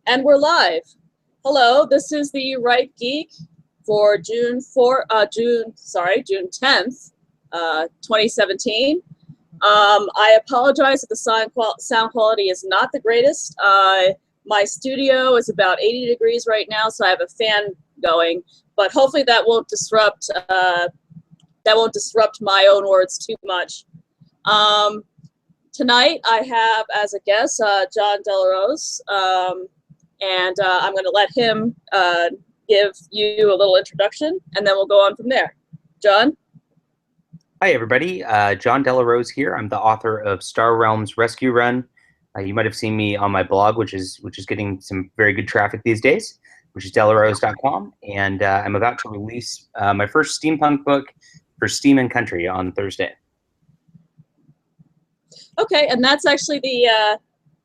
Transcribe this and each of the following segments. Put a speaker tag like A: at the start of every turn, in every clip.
A: And we're live. Hello, this is the Right Geek for June 10th, 2017. I apologize if the sound quality is not the greatest. My studio is about 80 degrees right now, so I have a fan going, but hopefully that won't disrupt my own words too much. Tonight I have as a guest John Arroz, and I'm going to let him give you a little introduction, and then we'll go on from there. John?
B: Hi, everybody. John Arroz here. I'm the author of Star Realms Rescue Run. You might have seen me on my blog, which is getting some very good traffic these days, which is delarose.com. And I'm about to release my first steampunk book for Steam and Country on Thursday.
A: Okay, and that's actually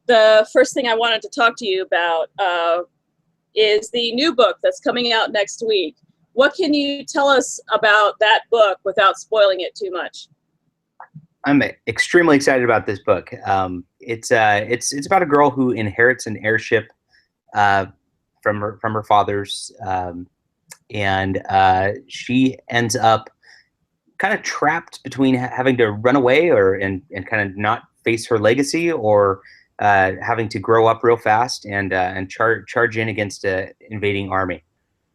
A: the first thing I wanted to talk to you about is the new book that's coming out next week. What can you tell us about that book without spoiling it too much?
B: I'm extremely excited about this book. It's about a girl who inherits an airship from her father's, and she ends up kind of trapped between having to run away and kind of not face her legacy, or having to grow up real fast and charge in against an invading army.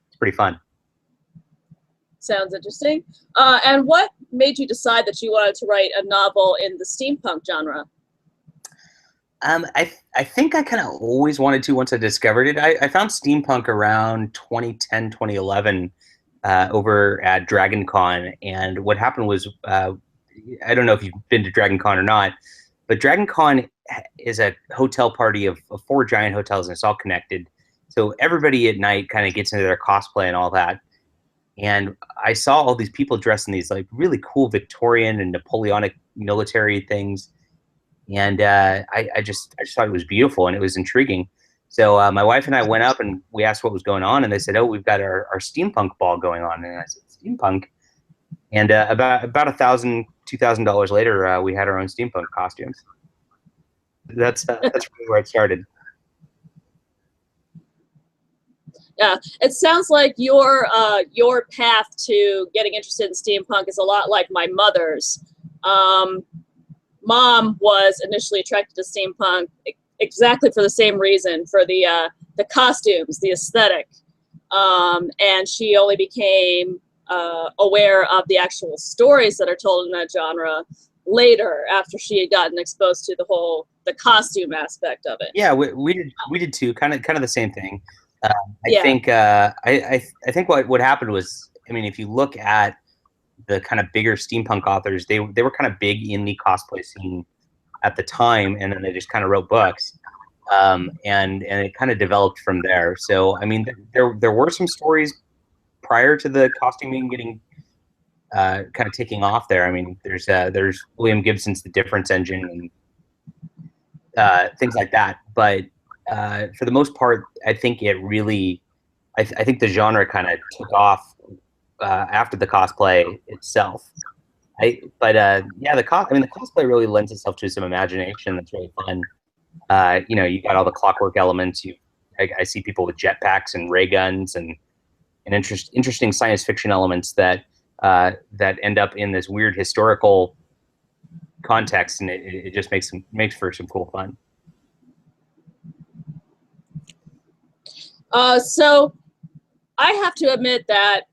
B: It's pretty fun.
A: Sounds interesting. And what made you decide that you wanted to write a novel in the steampunk genre?
B: I think I kind of always wanted to once I discovered it. I found steampunk around 2010, 2011 over at Dragon Con. And what happened was, I don't know if you've been to Dragon Con or not, but Dragon Con is a hotel party of 4 giant hotels, and it's all connected. So everybody at night kind of gets into their cosplay and all that. And I saw all these people dressed in these like really cool Victorian and Napoleonic military things. And I just thought it was beautiful and it was intriguing. So my wife and I went up and we asked what was going on, and they said, "Oh, we've got our steampunk ball going on." And I said, "Steampunk?" And about $1,000, $2,000 later, we had our own steampunk costumes. That's really where it started.
A: Yeah, it sounds like your path to getting interested in steampunk is a lot like my mother's. Mom was initially attracted to steampunk exactly for the same reason, for the costumes, the aesthetic, and she only became aware of the actual stories that are told in that genre later, after she had gotten exposed to the costume aspect of it.
B: Yeah, we did too. Kind of the same thing. I think what happened was, I mean, if you look at the kind of bigger steampunk authors, they were kind of big in the cosplay scene at the time, and then they just kind of wrote books, and it kind of developed from there. So I mean, there were some stories prior to the costuming getting kind of taking off there. I mean, there's William Gibson's The Difference Engine and things like that, but for the most part, I think it really, I think the genre kind of took off after the cosplay itself. Yeah, the cosplay really lends itself to some imagination that's really fun. You know, you got all the clockwork elements. I see people with jetpacks and ray guns and interesting science fiction elements that end up in this weird historical context, and it just makes for some cool fun.
A: So I have to admit that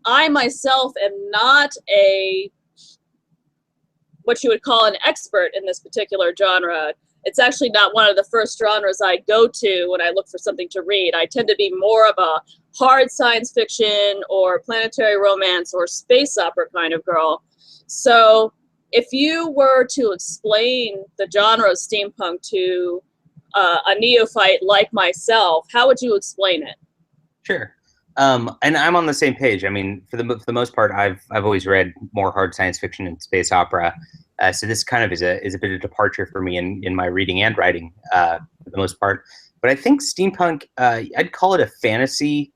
A: I myself am not what you would call an expert in this particular genre. It's actually not one of the first genres I go to when I look for something to read. I tend to be more of a hard science fiction or planetary romance or space opera kind of girl. So if you were to explain the genre of steampunk to a neophyte like myself, how would you explain it?
B: Sure. And I'm on the same page. I mean, for the most part, I've always read more hard science fiction and space opera. So this kind of is a bit of departure for me in my reading and writing for the most part. But I think steampunk, I'd call it a fantasy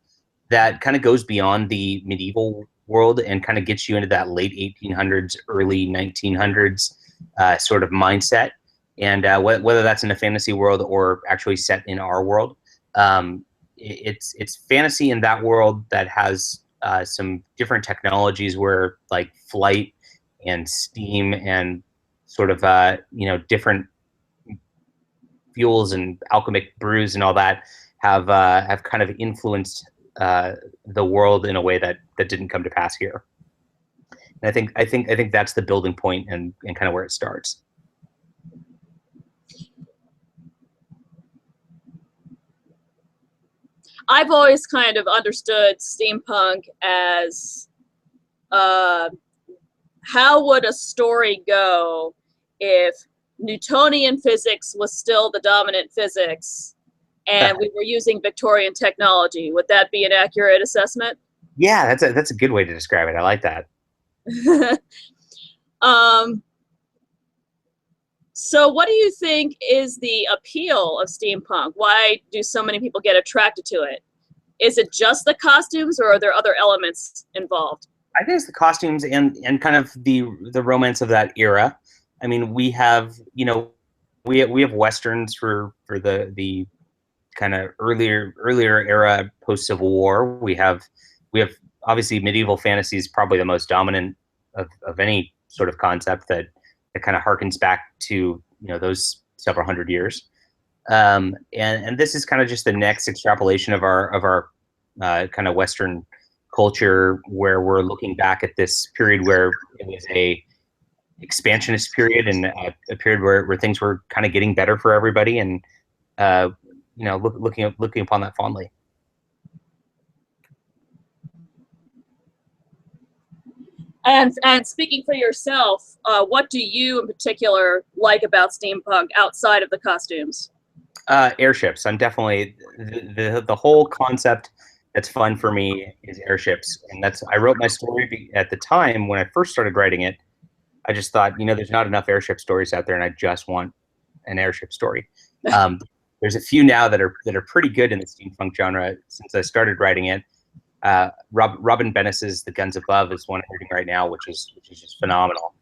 B: that kind of goes beyond the medieval world and kind of gets you into that late 1800s, early 1900s sort of mindset. And whether that's in a fantasy world or actually set in our world, It's fantasy in that world that has some different technologies where like flight and steam and sort of different fuels and alchemic brews and all that have kind of influenced the world in a way that didn't come to pass here. And I think that's the building point and kind of where it starts.
A: I've always kind of understood steampunk as how would a story go if Newtonian physics was still the dominant physics and we were using Victorian technology? Would that be an accurate assessment?
B: Yeah, that's a good way to describe it. I like that.
A: So what do you think is the appeal of steampunk? Why do so many people get attracted to it? Is it just the costumes, or are there other elements involved?
B: I think it's the costumes and kind of the romance of that era. I mean, we have we have westerns for the kind of earlier era post Civil War. We have obviously medieval fantasy is probably the most dominant of any sort of concept that kind of harkens back to those several hundred years. And this is kind of just the next extrapolation of our kind of Western culture, where we're looking back at this period where it was a expansionist period and a period where things were kind of getting better for everybody, and looking upon that fondly.
A: And speaking for yourself, what do you in particular like about steampunk outside of the costumes?
B: Airships. I'm definitely the whole concept that's fun for me is airships, and I wrote my story at the time when I first started writing it. I just thought, there's not enough airship stories out there, and I just want an airship story. There's a few now that are pretty good in the steampunk genre since I started writing it. Robin Bennis's The Guns Above is one I'm reading right now, which is just phenomenal.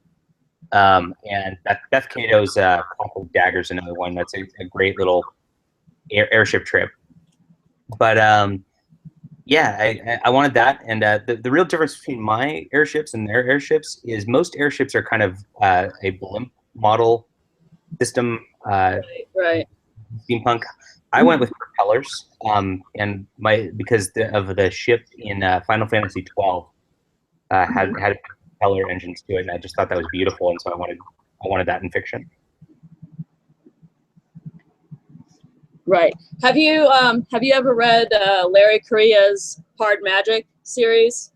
B: And Beth Cato's Copper Dagger's another one that's a great little airship trip. But I wanted that, and the real difference between my airships and their airships is most airships are kind of a blimp model system.
A: Right.
B: Steampunk. I went with propellers, and because of the ship in Final Fantasy 12 had propeller engines to it, and I just thought that was beautiful, and so I wanted that in fiction.
A: Right. Have you ever read Larry Correia's Hard Magic series?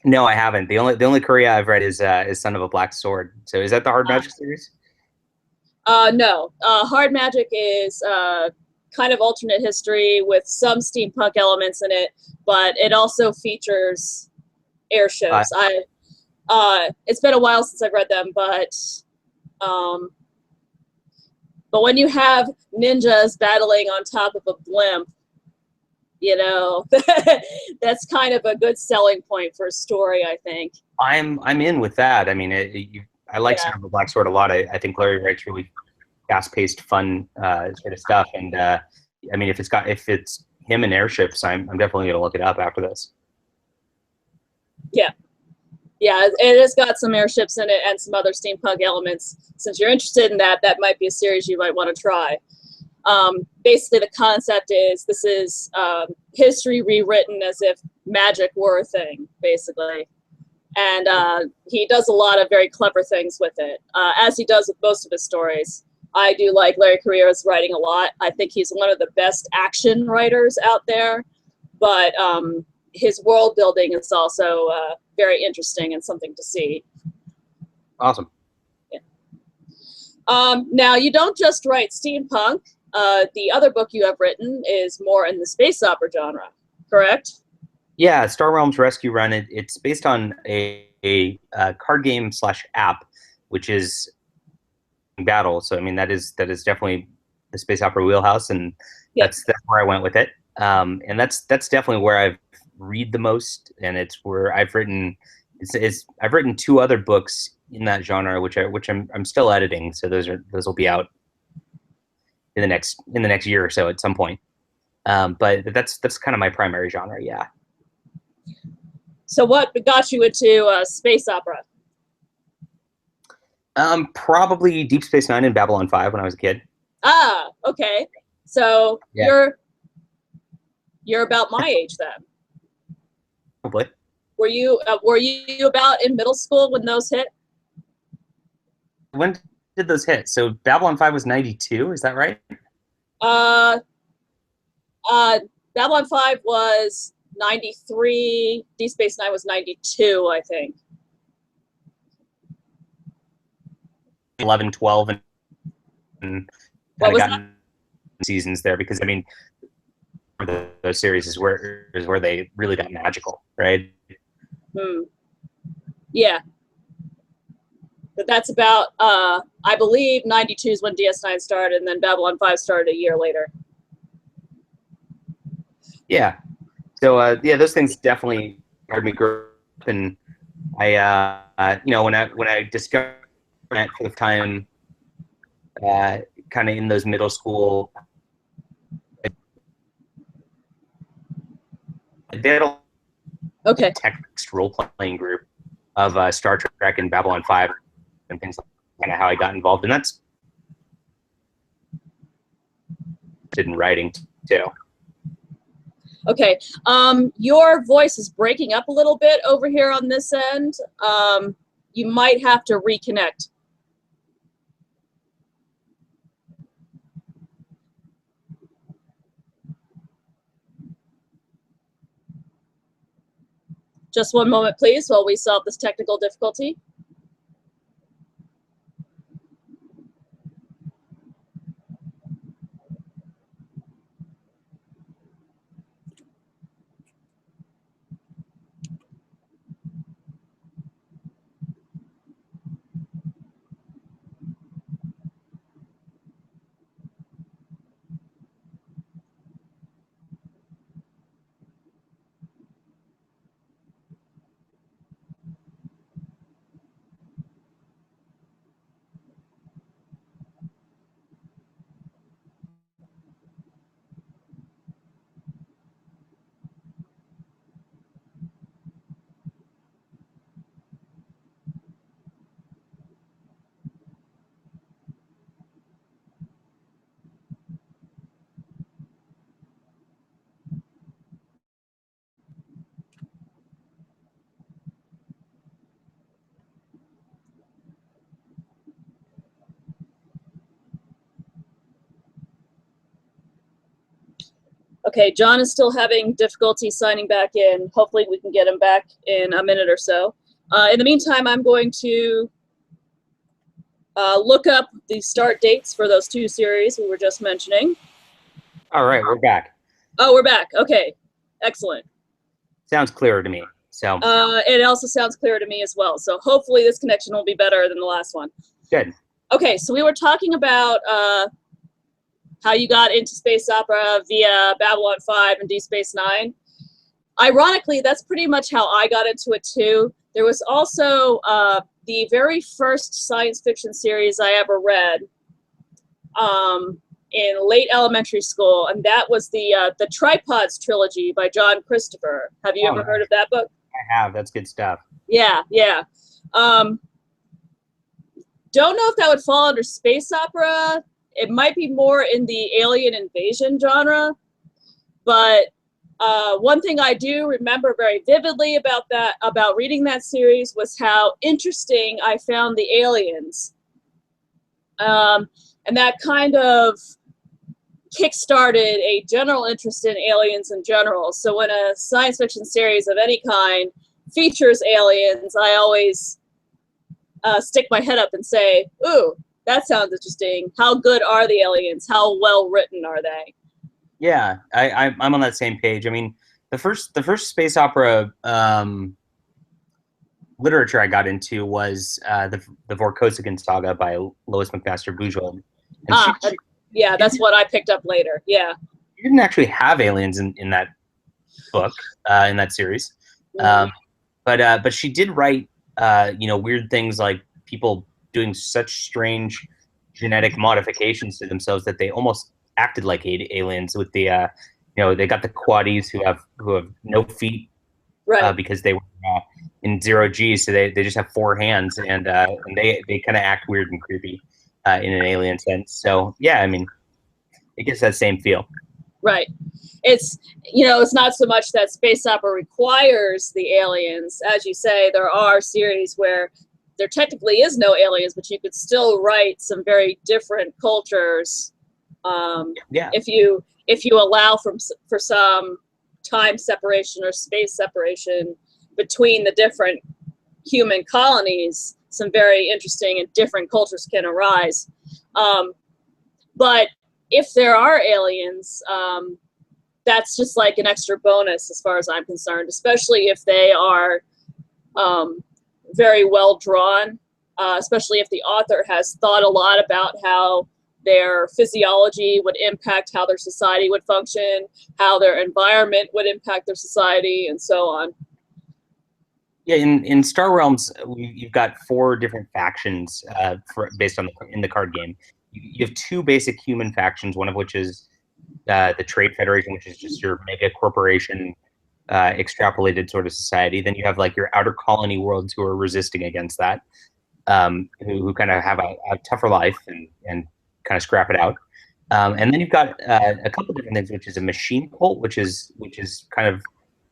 B: No, I haven't. The only Correia I've read is Son of a Black Sword. So is that the Hard Magic series?
A: No. Hard Magic is kind of alternate history with some steampunk elements in it, but it also features airships. It's been a while since I've read them, but when you have ninjas battling on top of a blimp, that's kind of a good selling point for a story, I think.
B: I'm in with that. I mean, I like Son of a Black Sword a lot. I think Larry writes really fast-paced, fun sort of stuff. And I mean, if it's him and airships, I'm definitely going to look it up after this.
A: Yeah. Yeah, it has got some airships in it and some other steampunk elements. Since you're interested in that might be a series you might want to try. Basically, the concept is this is history rewritten as if magic were a thing, basically. And he does a lot of very clever things with it, as he does with most of his stories. I do like Larry Correia's writing a lot. I think he's one of the best action writers out there, but his world building is also very interesting and something to see.
B: Awesome.
A: Yeah. Now, you don't just write steampunk. The other book you have written is more in the space opera genre, correct?
B: Yeah, Star Realms Rescue Run. It's based on a card game / app, which is battle. So I mean, that is definitely the space opera wheelhouse, and that's where I went with it. And that's definitely where I've read the most, and it's where I've written. I've written 2 other books in that genre, which I'm still editing. So those will be out in the next year or so at some point. But that's kind of my primary genre. Yeah.
A: So what got you into space opera?
B: Probably Deep Space Nine and Babylon 5 when I was a kid.
A: Ah, okay. So
B: Yeah.
A: you're about my age then.
B: Probably.
A: Were you about in middle school when those hit?
B: When did those hit? So Babylon 5 was 92, is that right?
A: Babylon 5 was 93, Deep Space Nine was 92, I think.
B: 11, 12, and kind of gotten seasons there, because I mean, those series is where they really got magical, right?
A: Yeah. But that's about, I believe 92 is when DS9 started, and then Babylon 5 started a year later.
B: Yeah. So, yeah, those things definitely made me grow up. And I, when I discovered it for the time, kind of in those middle school, they had a text role-playing group of Star Trek and Babylon 5 and things like that, kind of how I got involved. And that's in writing too.
A: Okay. Your voice is breaking up a little bit over here on this end. You might have to reconnect. Just one moment, please, while we solve this technical difficulty. Okay, John is still having difficulty signing back in. Hopefully we can get him back in a minute or so. In the meantime, I'm going to look up the start dates for those two series we were just mentioning.
B: All right, we're back.
A: Oh, we're back. Okay, excellent.
B: Sounds clearer to me. So
A: it also sounds clearer to me as well. So hopefully this connection will be better than the last one.
B: Good.
A: Okay, so we were talking about how you got into space opera via Babylon 5 and Deep Space Nine. Ironically, that's pretty much how I got into it too. There was also the very first science fiction series I ever read in late elementary school, and that was the Tripods trilogy by John Christopher. Have you ever heard of that book?
B: I have. That's good stuff.
A: Yeah, yeah. Don't know if that would fall under space opera. It might be more in the alien invasion genre, but one thing I do remember very vividly about reading that series was how interesting I found the aliens. And that kind of kickstarted a general interest in aliens in general. So when a science fiction series of any kind features aliens, I always stick my head up and say, ooh, that sounds interesting. How good are the aliens? How well written are they?
B: Yeah, I'm on that same page. I mean, the first space opera literature I got into was the Vorkosigan saga by Lois McMaster Bujold.
A: Yeah, that's what I picked up later. Yeah,
B: you didn't actually have aliens in that book, in that series, but she did write weird things like people doing such strange genetic modifications to themselves that they almost acted like aliens with the they got the quaddies who have no feet,
A: Right.
B: because they were in 0G, so they just have 4 hands, and they kind of act weird and creepy in an alien sense. So yeah, I mean, it gets that same feel.
A: Right. It's it's not so much that space opera requires the aliens. As you say, there are series where there technically is no aliens, but you could still write some very different cultures.
B: Yeah.
A: If you allow for some time separation or space separation between the different human colonies, some very interesting and different cultures can arise. But if there are aliens, that's just like an extra bonus as far as I'm concerned, especially if they are very well drawn, especially if the author has thought a lot about how their physiology would impact how their society would function, how their environment would impact their society, and so on.
B: Yeah, in Star Realms, you've got 4 different factions based on in the card game. You have 2 basic human factions, one of which is the Trade Federation, which is just your mega corporation extrapolated sort of society. Then you have like your outer colony worlds who are resisting against that, who kind of have a tougher life and kind of scrap it out. And then you've got a couple different things, which is a machine cult, which is kind of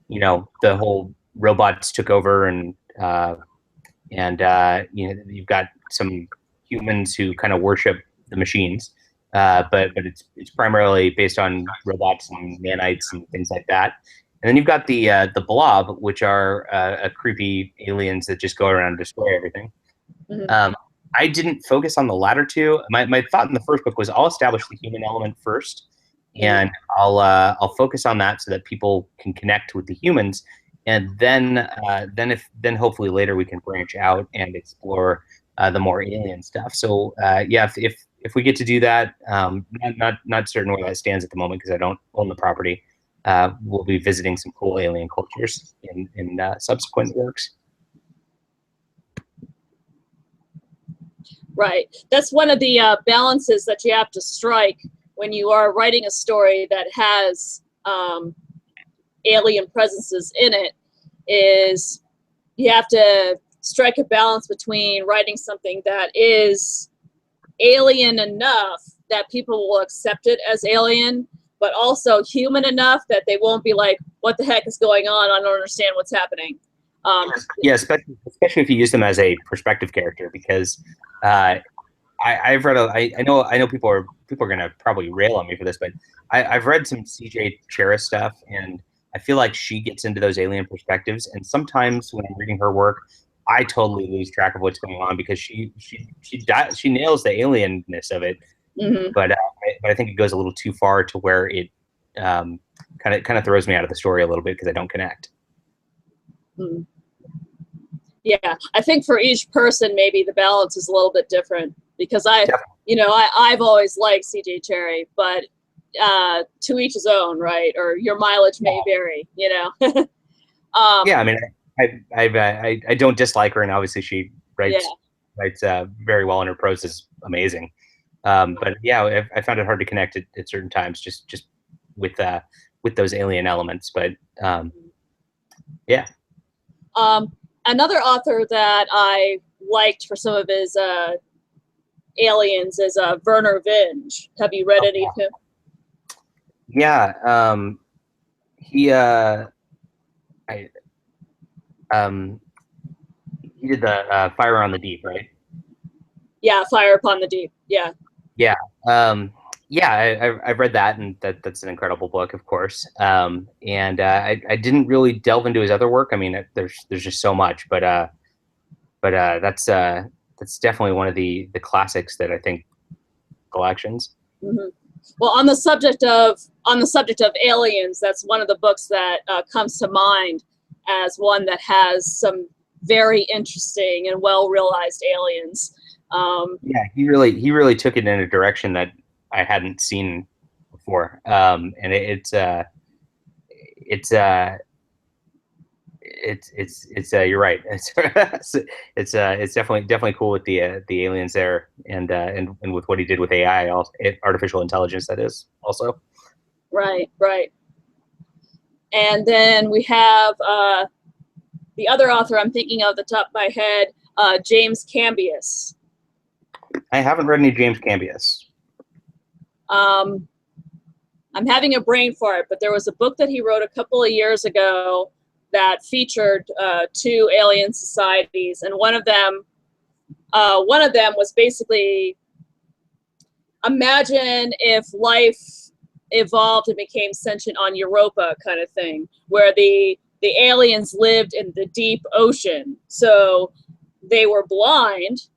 B: the whole robots took over, and you've got some humans who kind of worship the machines, but it's primarily based on robots and nanites and things like that. And then you've got the blob, which are creepy aliens that just go around and destroy everything.
A: Mm-hmm.
B: I didn't focus on the latter 2. My thought in the first book was I'll establish the human element first, and I'll focus on that so that people can connect with the humans, and then hopefully later we can branch out and explore the more alien stuff. So yeah, if we get to do that, not certain where that stands at the moment because I don't own the property. We'll be visiting some cool alien cultures in subsequent works.
A: Right. That's one of the balances that you have to strike when you are writing a story that has alien presences in it, is you have to strike a balance between writing something that is alien enough that people will accept it as alien, but also human enough that they won't be like, what the heck is going on? I don't understand what's happening.
B: Yeah, especially if you use them as a perspective character, because I've read I know people are going to probably rail on me for this, but I've read some CJ Chera stuff, and I feel like she gets into those alien perspectives, and sometimes when I'm reading her work, I totally lose track of what's going on because she nails the alienness of it,
A: mm-hmm.
B: but I think it goes a little too far to where it kind of throws me out of the story a little bit because I don't connect.
A: Mm-hmm. Yeah, I think for each person, maybe the balance is a little bit different because I've always liked CJ Cherry, but to each his own, right? Or your mileage may vary, Yeah,
B: I mean, I don't dislike her, and obviously she writes very well, and her prose is amazing. But yeah, I found it hard to connect at certain times, just with those alien elements. But yeah.
A: Another author that I liked for some of his aliens is Werner Vinge. Have you read any of him?
B: Yeah, he did the Fire on the Deep, right?
A: Yeah, Fire Upon the Deep. Yeah.
B: Yeah. I've read that, and that's an incredible book, of course. And I didn't really delve into his other work. I mean, there's just so much, but that's definitely one of the classics that I think collections.
A: Mm-hmm. Well, on the subject of aliens, that's one of the books that comes to mind as one that has some very interesting and well realized aliens.
B: Yeah, he really took it in a direction that I hadn't seen before, and it's you're right. It's definitely cool with the aliens there, and with what he did with AI, also artificial intelligence, that is also.
A: Right. And then we have the other author I'm thinking of at the top of my head, James Cambius.
B: I haven't read any James Cambius.
A: I'm having a brain fart, but there was a book that he wrote a couple of years ago that featured 2 alien societies, and one of them was basically, imagine if life evolved and became sentient on Europa, kind of thing, where the aliens lived in the deep ocean, so they were blind.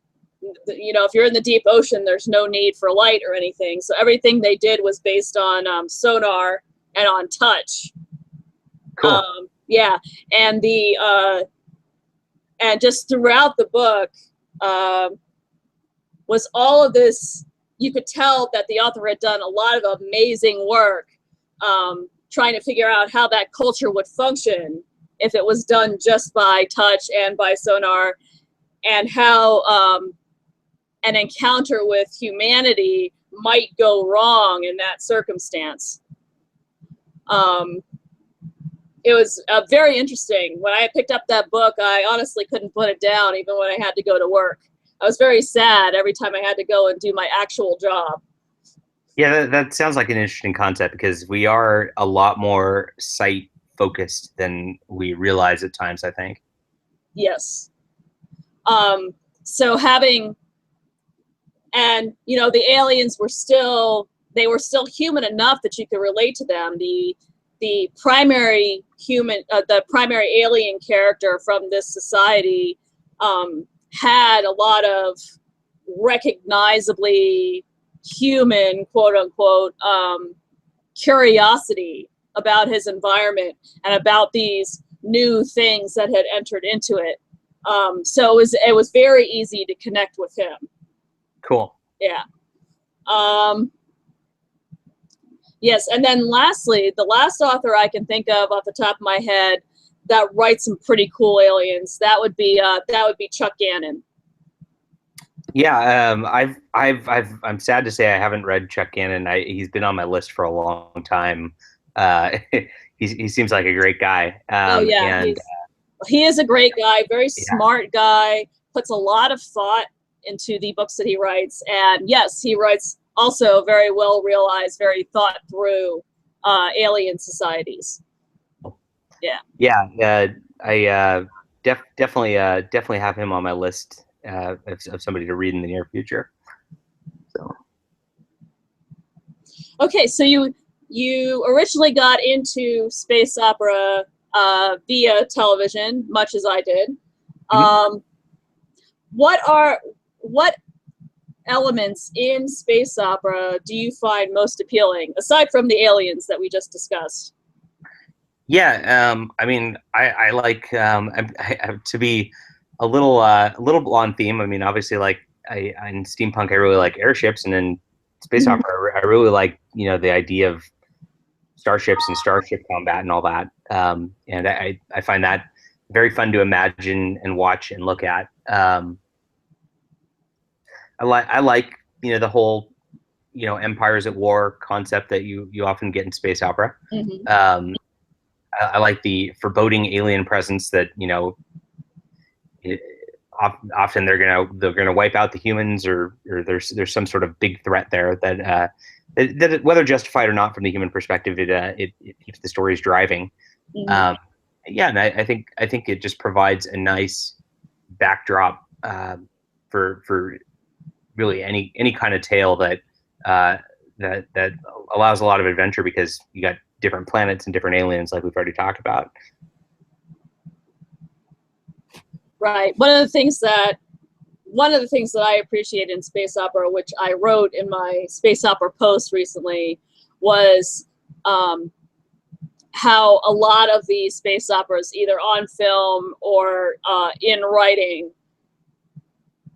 A: You know, if you're in the deep ocean, there's no need for light or anything. So everything they did was based on sonar and on touch.
B: Cool.
A: Yeah, and and just throughout the book was all of this. You could tell that the author had done a lot of amazing work trying to figure out how that culture would function if it was done just by touch and by sonar, and how an encounter with humanity might go wrong in that circumstance. It was very interesting. When I picked up that book, I honestly couldn't put it down, even when I had to go to work. I was very sad every time I had to go and do my actual job.
B: Yeah, that sounds like an interesting concept, because we are a lot more sight focused than we realize at times, I think.
A: Yes. So having, and you know, the aliens were still human enough that you could relate to them. The primary human, the primary alien character from this society had a lot of recognizably human, quote unquote, curiosity about his environment and about these new things that had entered into it. So it was very easy to connect with him.
B: Cool.
A: Yeah. Yes, and then lastly, the last author I can think of off the top of my head that writes some pretty cool aliens, that would be Chuck Gannon.
B: Yeah, I'm sad to say I haven't read Chuck Gannon. He's been on my list for a long time. He seems like a great guy.
A: Oh yeah,
B: and
A: he is a great guy, very
B: Yeah.
A: smart guy, puts a lot of thought into the books that he writes. And yes, he writes also very well realized, very thought through alien societies. Yeah.
B: Yeah, I definitely have him on my list of somebody to read in the near future. So.
A: Okay, so you originally got into space opera via television, much as I did.
B: Mm-hmm.
A: What elements in space opera do you find most appealing, aside from the aliens that we just discussed?
B: Yeah, I mean, I like to be a little on theme. I mean, obviously, like in steampunk, I really like airships, and in space
A: Mhm.
B: opera, I really like, you know, the idea of starships and starship combat and all that. And I find that very fun to imagine and watch and look at. I like, you know, the whole, you know, empires at war concept that you often get in space opera.
A: Mm-hmm.
B: I like the foreboding alien presence that, you know, often they're gonna wipe out the humans, or there's some sort of big threat there that whether justified or not from the human perspective, it keeps the stories driving.
A: Mm-hmm.
B: Yeah, and I think it just provides a nice backdrop for really any kind of tale that allows a lot of adventure, because you got different planets and different aliens, like we've already talked about.
A: Right. One of the things that I appreciate in space opera, which I wrote in my space opera post recently, was how a lot of the space operas, either on film or in writing,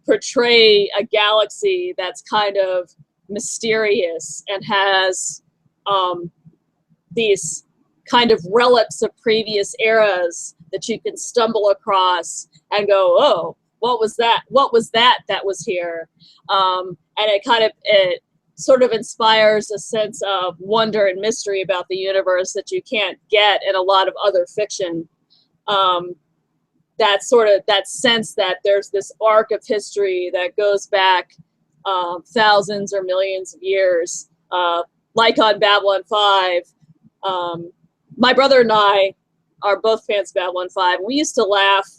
A: portray a galaxy that's kind of mysterious and has these kind of relics of previous eras that you can stumble across and go, oh, what was that? What was that was here? And it kind of sort of inspires a sense of wonder and mystery about the universe that you can't get in a lot of other fiction. That sense that there's this arc of history that goes back thousands or millions of years, like on Babylon 5. My brother and I are both fans of Babylon 5. We used to laugh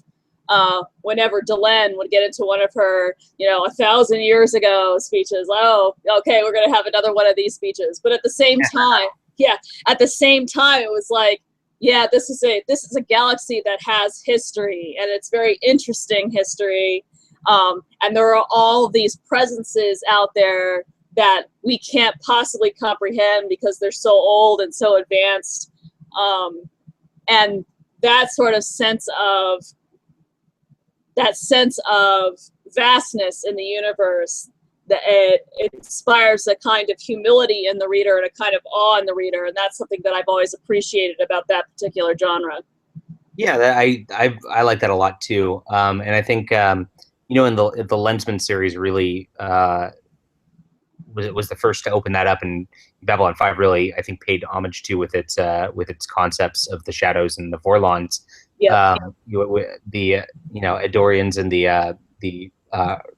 A: whenever Delenn would get into one of her, 1,000 years ago speeches. Oh, okay, we're going to have another one of these speeches. But at the same time, it was like, yeah, this is a galaxy that has history, and it's very interesting history. And there are all these presences out there that we can't possibly comprehend because they're so old and so advanced. And that sort of sense of vastness in the universe, that it inspires a kind of humility in the reader and a kind of awe in the reader, and that's something that I've always appreciated about that particular genre.
B: Yeah, I like that a lot too, and I think in the Lensman series really was the first to open that up, and Babylon 5 really, I think, paid homage to with its concepts of the shadows and the Vorlons. Yeah. The Adorians and the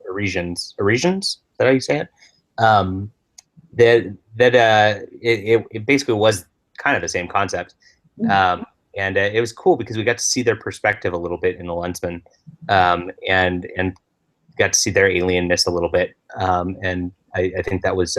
B: Arisians. Arisians? Is that how you say it? It basically was kind of the same concept. Mm-hmm. And it was cool because we got to see their perspective a little bit in the Lensman, and got to see their alienness a little bit. And I think that was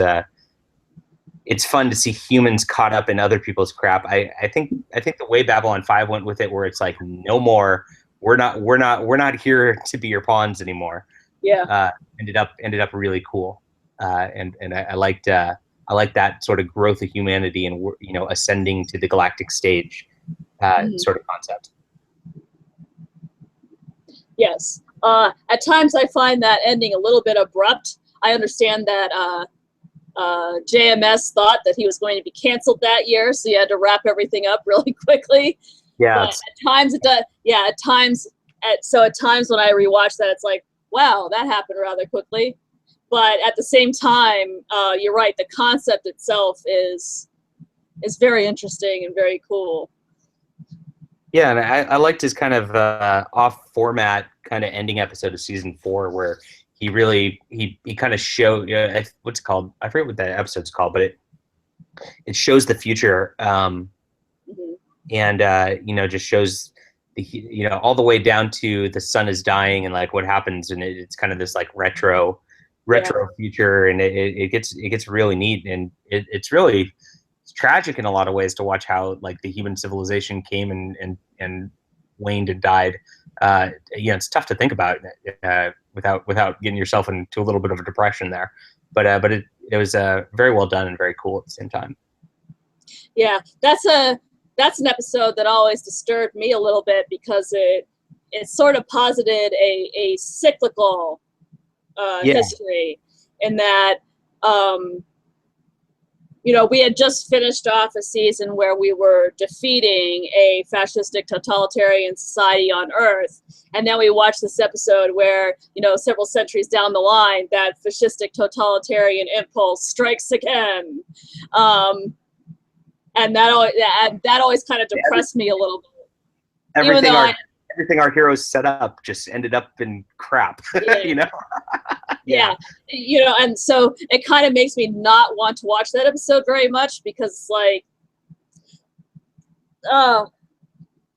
B: it's fun to see humans caught up in other people's crap. I think the way Babylon 5 went with it, where it's like, no more, we're not here to be your pawns anymore.
A: Yeah.
B: Ended up really cool. And I liked that sort of growth of humanity and ascending to the galactic stage sort of concept.
A: Yes. At times I find that ending a little bit abrupt. I understand that JMS thought that he was going to be canceled that year, so you had to wrap everything up really quickly.
B: Yeah.
A: But at times it does. Yeah. At times when I rewatch that, it's like, wow, that happened rather quickly. But at the same time, you're right. The concept itself is very interesting and very cool.
B: Yeah, and I liked his kind of off-format kind of ending episode of season 4, where he really he kind of showed what's it called? I forget what that episode's called, but it shows the future, and just shows the all the way down to the sun is dying and like what happens, and it's kind of this like retro future, and it gets really neat, and it's really tragic in a lot of ways to watch how like the human civilization came and waned and died. It's tough to think about without getting yourself into a little bit of a depression there, but it was very well done and very cool at the same time.
A: Yeah, that's an episode that always disturbed me a little bit because it sort of posited a cyclical history, in that we had just finished off a season where we were defeating a fascistic totalitarian society on Earth. And then we watched this episode where, several centuries down the line, that fascistic totalitarian impulse strikes again. And that always kind of depressed me a little bit.
B: Everything our heroes set up just ended up in crap,
A: Yeah. And so it kind of makes me not want to watch that episode very much, because it's like,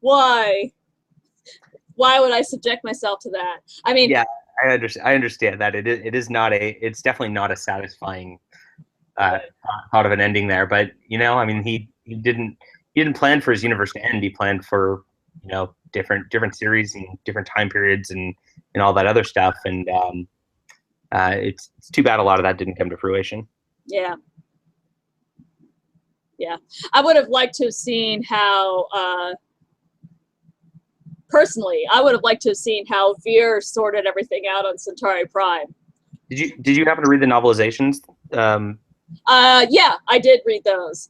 A: why would I subject myself to that? I mean,
B: yeah, I understand that it's definitely not a satisfying thought of an ending there, but he didn't plan for his universe to end. He planned for different series and different time periods and all that other stuff, and it's too bad a lot of that didn't come to fruition.
A: Yeah. I would have liked to have seen how personally, I would have liked to have seen how Veer sorted everything out on Centauri Prime.
B: Did you happen to read the novelizations?
A: Yeah, I did read those.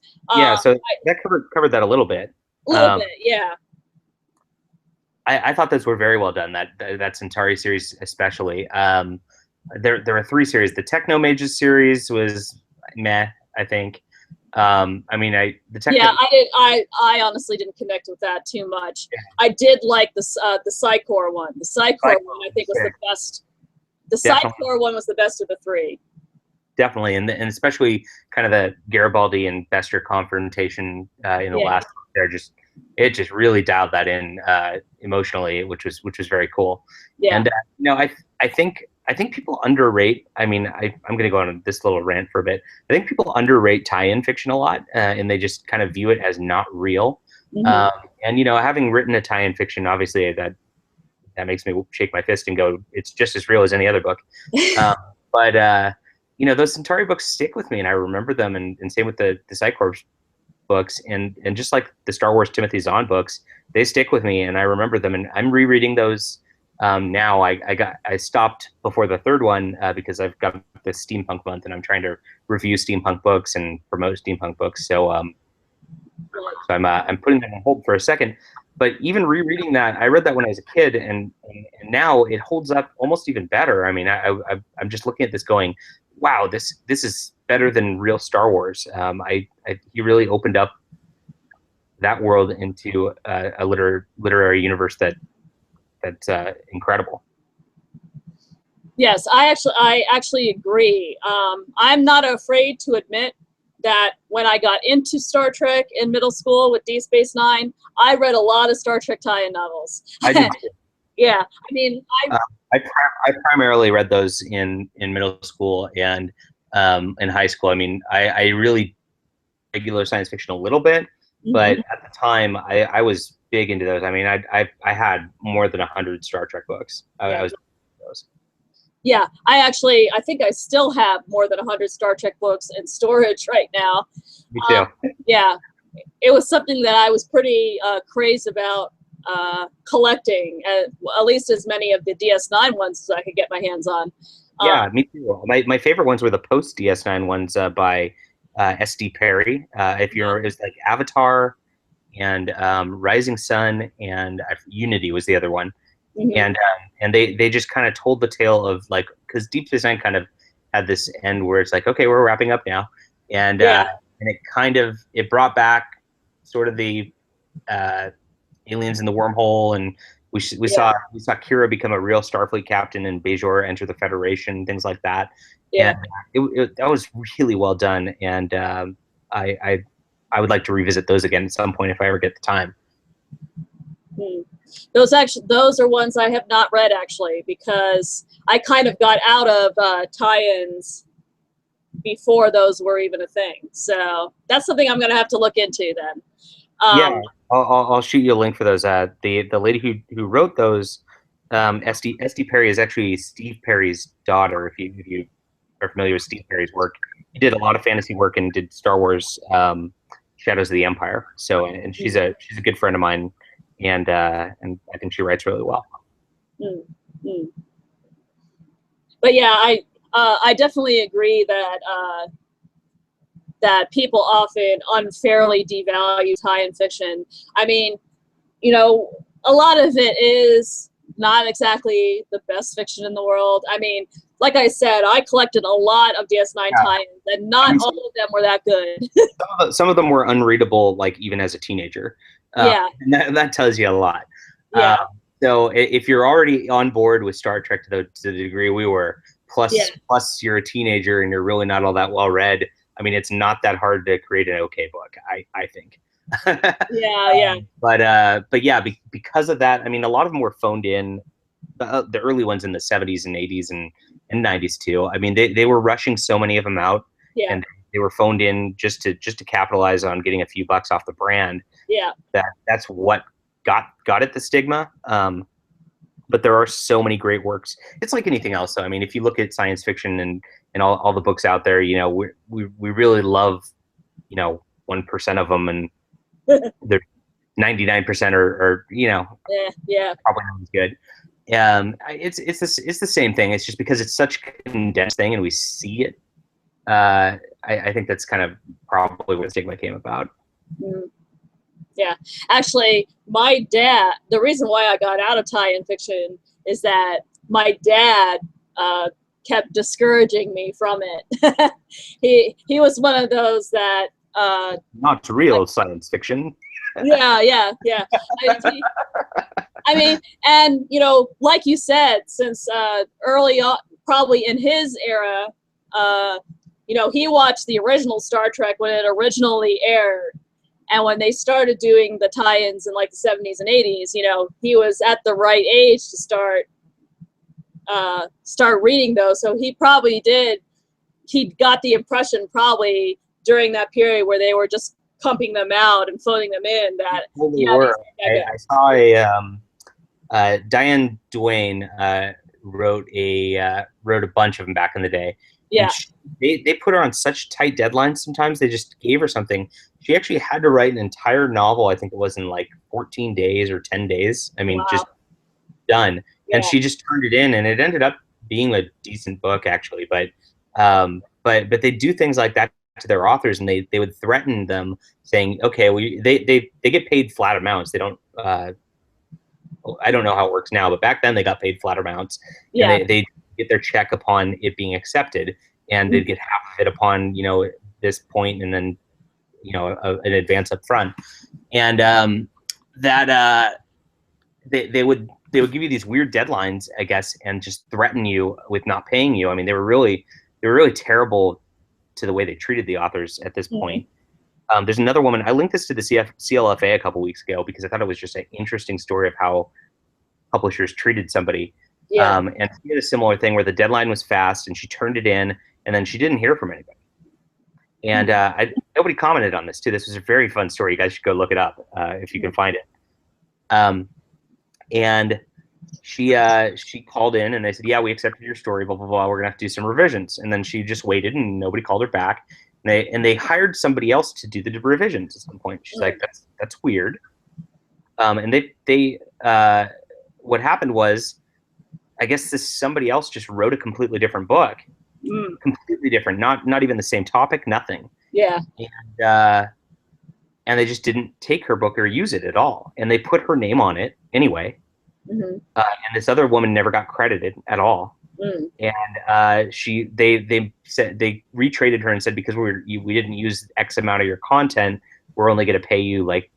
B: So that covered that a little bit.
A: Yeah.
B: I thought those were very well done. That Centauri series especially. There were 3 series. The Techno Mages series was, meh. I think. I mean, the
A: yeah, I honestly didn't connect with that too much.
B: Yeah.
A: I did like the Psychor one. The Psychor one I think was the best. The Psychor one was the best of the three.
B: Definitely, and especially kind of the Garibaldi and Bester confrontation in the last there, it just really dialed that in emotionally, which was very cool.
A: Yeah.
B: And I think people underrate. I mean, I'm going to go on this little rant for a bit. I think people underrate tie-in fiction a lot, and they just kind of view it as not real. And having written a tie-in fiction, obviously that makes me shake my fist and go, it's just as real as any other book. But those Centauri books stick with me, and I remember them, and same with the Psycorps books, and just like the Star Wars Timothy Zahn books, they stick with me, and I remember them, and I'm rereading those now. I stopped before the third one because I've got this steampunk month, and I'm trying to review steampunk books and promote steampunk books. So I'm putting that on hold for a second. But even rereading that, I read that when I was a kid, and now it holds up almost even better. I mean, I'm just looking at this going, wow, this is better than real Star Wars. He really opened up that world into a literary universe that's incredible.
A: Yes, I actually agree. I'm not afraid to admit that when I got into Star Trek in middle school with Deep Space Nine, I read a lot of Star Trek tie-in novels.
B: I did too.
A: Yeah, I mean,
B: I primarily read those in middle school and in high school. I mean, I really regular science fiction a little bit, but at the time I was big into those. I mean, I had more than 100 Star Trek books. I was those.
A: Yeah, I think I still have more than 100 Star Trek books in storage right now.
B: Me too.
A: Yeah, it was something that I was pretty crazed about collecting, at least as many of the DS9 ones as I could get my hands on.
B: Yeah, me too. My favorite ones were the post DS9 ones by S.D. Perry. It's like Avatar and Rising Sun and Unity was the other one. And they just kind of told the tale of, like, because Deep Space Nine kind of had this end where it's like, okay, we're wrapping up now, and it brought back sort of the aliens in the wormhole, and we saw Kira become a real Starfleet captain and Bajor enter the Federation, things like that. Yeah, and that was really well done, and I would like to revisit those again at some point if I ever get the time.
A: Those are ones I have not read, actually, because I kind of got out of tie-ins before those were even a thing. So that's something I'm going to have to look into then.
B: Yeah, I'll shoot you a link for those. The lady who wrote those, S.D. Perry, is actually Steve Perry's daughter. If you are familiar with Steve Perry's work, he did a lot of fantasy work and did Star Wars Shadows of the Empire. So, and she's a good friend of mine. And I think she writes really well.
A: But yeah, I definitely agree that that people often unfairly devalue tie-in fiction. I mean, a lot of it is not exactly the best fiction in the world. I mean, like I said, I collected a lot of DS9 tie-ins, and not all of them were that good.
B: Some of them were unreadable, like even as a teenager. And that tells you a lot. So if you're already on board with Star Trek to the degree we were, plus you're a teenager and you're really not all that well read, I mean, it's not that hard to create an okay book, I think. But yeah, because of that, I mean, a lot of them were phoned in. The early ones in the 70s and 80s and 90s too. I mean, they were rushing so many of them out, and they were phoned in just to capitalize on getting a few bucks off the brand. That's what got it the stigma. But there are so many great works. It's like anything else, though. I mean, if you look at science fiction and all the books out there, we really love 1% of them, and they're 99% are probably not as good. It's the same thing. It's just because it's such a condensed thing and we see it. I think that's kind of probably where the stigma came about.
A: Yeah, actually, my dad, the reason why I got out of tie-in fiction is that my dad kept discouraging me from it. He was one of those that
B: not real science fiction.
A: Yeah. I mean, and you know, like you said, since early on, probably in his era, you know, he watched the original Star Trek when it originally aired, and when they started doing the tie-ins in like the 70s and 80s, you know, he was at the right age to start reading those. So he probably did. He got the impression probably during that period where they were just pumping them out and floating them in that
B: I saw Diane Duane wrote a bunch of them back in the day.
A: Yeah.
B: They put her on such tight deadlines sometimes. They just gave her something. She actually had to write an entire novel, I think it was in like 14 days or 10 days. I mean,
A: wow.
B: just done.
A: Yeah.
B: And she just turned it in, and it ended up being a decent book, actually. But they do things like that to their authors, and they would threaten them saying, okay, they get paid flat amounts. They don't I don't know how it works now, but back then they got paid flat amounts.
A: Yeah.
B: And they get their check upon it being accepted, and they'd get half of it upon, you know, this point, and then, you know, an advance up front. And they would give you these weird deadlines, I guess, and just threaten you with not paying you. I mean, they were really terrible to the way they treated the authors at this point. There's another woman. I linked this to the CLFA a couple weeks ago because I thought it was just an interesting story of how publishers treated somebody.
A: Yeah.
B: And she did a similar thing where the deadline was fast, and she turned it in, and then she didn't hear from anybody. And nobody commented on this too. This was a very fun story. You guys should go look it up if you can find it. And she called in, and they said, yeah, we accepted your story, blah, blah, blah. We're going to have to do some revisions. And then she just waited, and nobody called her back. And they hired somebody else to do the revisions at some point. She's like, that's weird. And they what happened was, I guess somebody else just wrote a completely different book, completely different, not even the same topic, nothing.
A: Yeah.
B: And they just didn't take her book or use it at all. And they put her name on it anyway. And this other woman never got credited at all. And they said, they retraded her and said, because we didn't use X amount of your content, we're only going to pay you like,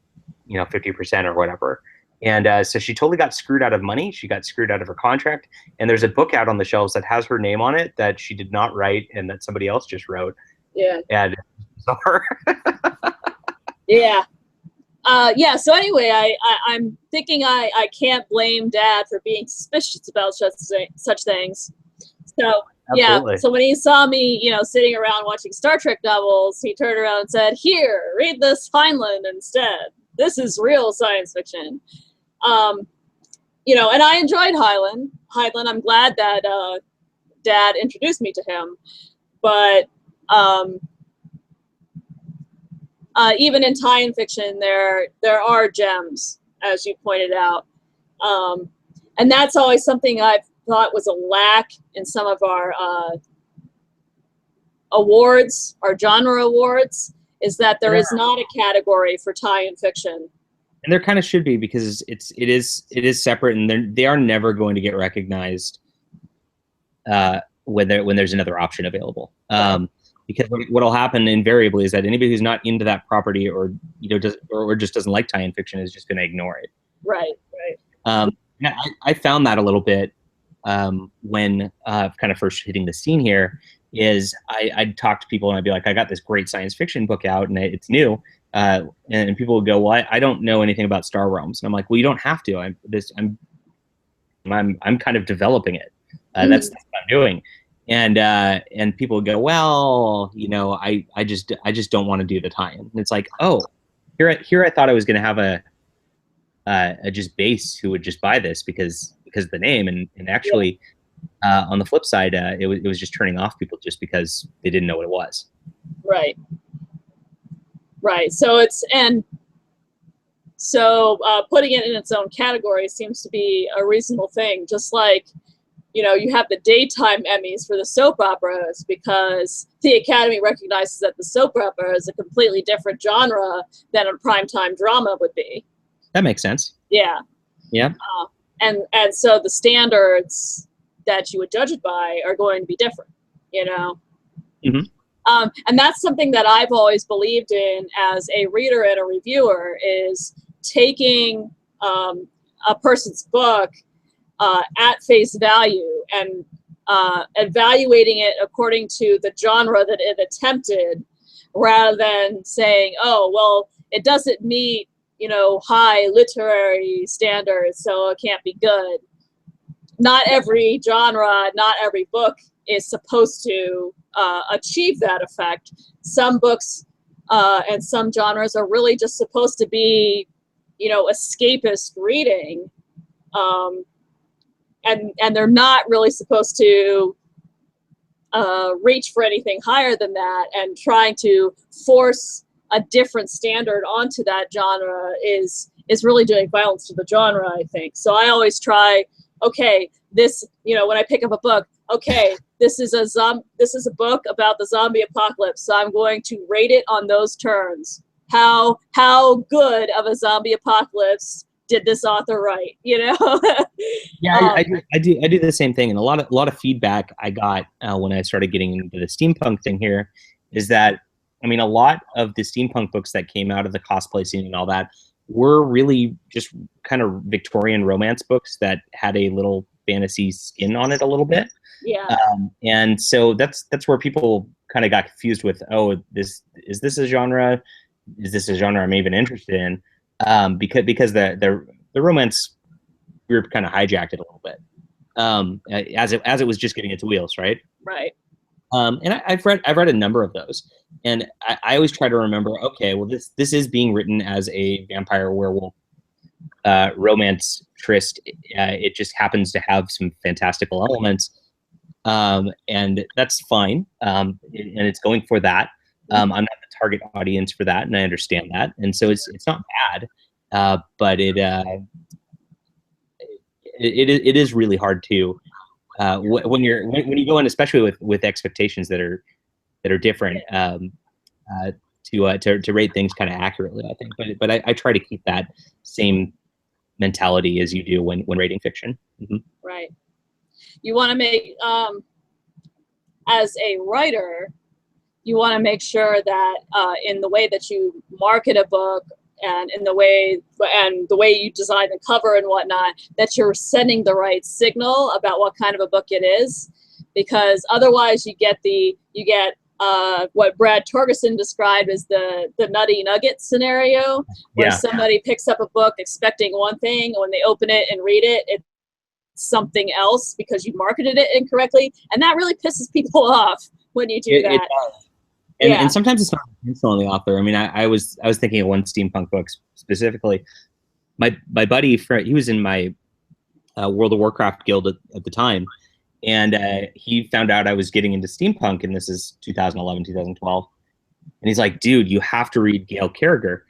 B: you know, 50% or whatever. And so she totally got screwed out of money. She got screwed out of her contract. And there's a book out on the shelves that has her name on it that she did not write and that somebody else just wrote.
A: Yeah.
B: And it's bizarre.
A: Yeah. Yeah. So anyway, I'm thinking I can't blame Dad for being suspicious about such things. So
B: Absolutely.
A: Yeah. So when he saw me, you know, sitting around watching Star Trek novels, he turned around and said, "Here, read this Heinlein instead. This is real science fiction." You know, and I enjoyed Heinlein. I'm glad that Dad introduced me to him. But even in tie-in fiction, there are gems, as you pointed out, and that's always something I've thought was a lack in some of our awards, our genre awards, is that there is not a category for tie-in fiction.
C: And there kind of should be, because it is separate, and they are never going to get recognized when there's another option available. Because what'll happen invariably is that anybody who's not into that property, or just doesn't like tie-in fiction, is just going to ignore it.
A: Right.
C: I found that a little bit when kind of first hitting the scene here. Is I'd talk to people and I'd be like, I got this great science fiction book out and it's new, and people would go, well, I don't know anything about Star Realms, and I'm like, well, you don't have to. I'm kind of developing it. That's what I'm doing. And people would go, well, you know, I just don't want to do the tie-in. And it's like, oh, here I thought I was going to have a just base who would just buy this because of the name, and actually, on the flip side, it was just turning off people just because they didn't know what it was.
A: Right. So putting it in its own category seems to be a reasonable thing. Just like, you know, you have the daytime Emmys for the soap operas because the Academy recognizes that the soap opera is a completely different genre than a primetime drama would be.
C: That makes sense.
A: Yeah.
C: Yeah.
A: And so the standards that you would judge it by are going to be different, you know? And that's something that I've always believed in as a reader and a reviewer, is taking a person's book at face value and evaluating it according to the genre that it attempted, rather than saying, oh, well, it doesn't meet, you know, high literary standards, so it can't be good. Not every genre, not every book is supposed to achieve that effect. Some books and some genres are really just supposed to be, you know, escapist reading. And they're not really supposed to reach for anything higher than that, and trying to force a different standard onto that genre is really doing violence to the genre, I think. So I always try, okay, this, you know, when I pick up a book, okay, this is a book about the zombie apocalypse, so I'm going to rate it on those terms. How good of a zombie apocalypse did this author write, you know?
C: Yeah, I do the same thing. And a lot of feedback I got when I started getting into the steampunk thing here is that, I mean, a lot of the steampunk books that came out of the cosplay scene and all that were really just kind of Victorian romance books that had a little fantasy skin on it a little bit.
A: Yeah.
C: And so that's where people kind of got confused with, oh, is this a genre? Is this a genre I'm even interested in? Because the romance group kind of hijacked it a little bit, as it was just getting its wheels, right?
A: Right.
C: And I've read a number of those, and I always try to remember, okay, well, this is being written as a vampire werewolf romance tryst. It just happens to have some fantastical elements, and that's fine. And it's going for that. I'm not the target audience for that, and I understand that, and so it's not bad, but it is really hard to when you go in, especially with expectations that are different, to rate things kind of accurately, I think. But I try to keep that same mentality as you do when rating fiction.
A: Right. You want to make as a writer, you want to make sure that in the way that you market a book and in the way you design the cover and whatnot, that you're sending the right signal about what kind of a book it is, because otherwise you get what Brad Torgerson described as the nutty nugget scenario, where somebody picks up a book expecting one thing, and when they open it and read it, it's something else because you marketed it incorrectly, and that really pisses people off when you do that.
C: It does. And sometimes it's not intentional on the author. I mean, I was thinking of one steampunk book specifically. My buddy, he was in my World of Warcraft guild at the time, and he found out I was getting into steampunk, and this is 2011, 2012. And he's like, dude, you have to read Gail Carriger.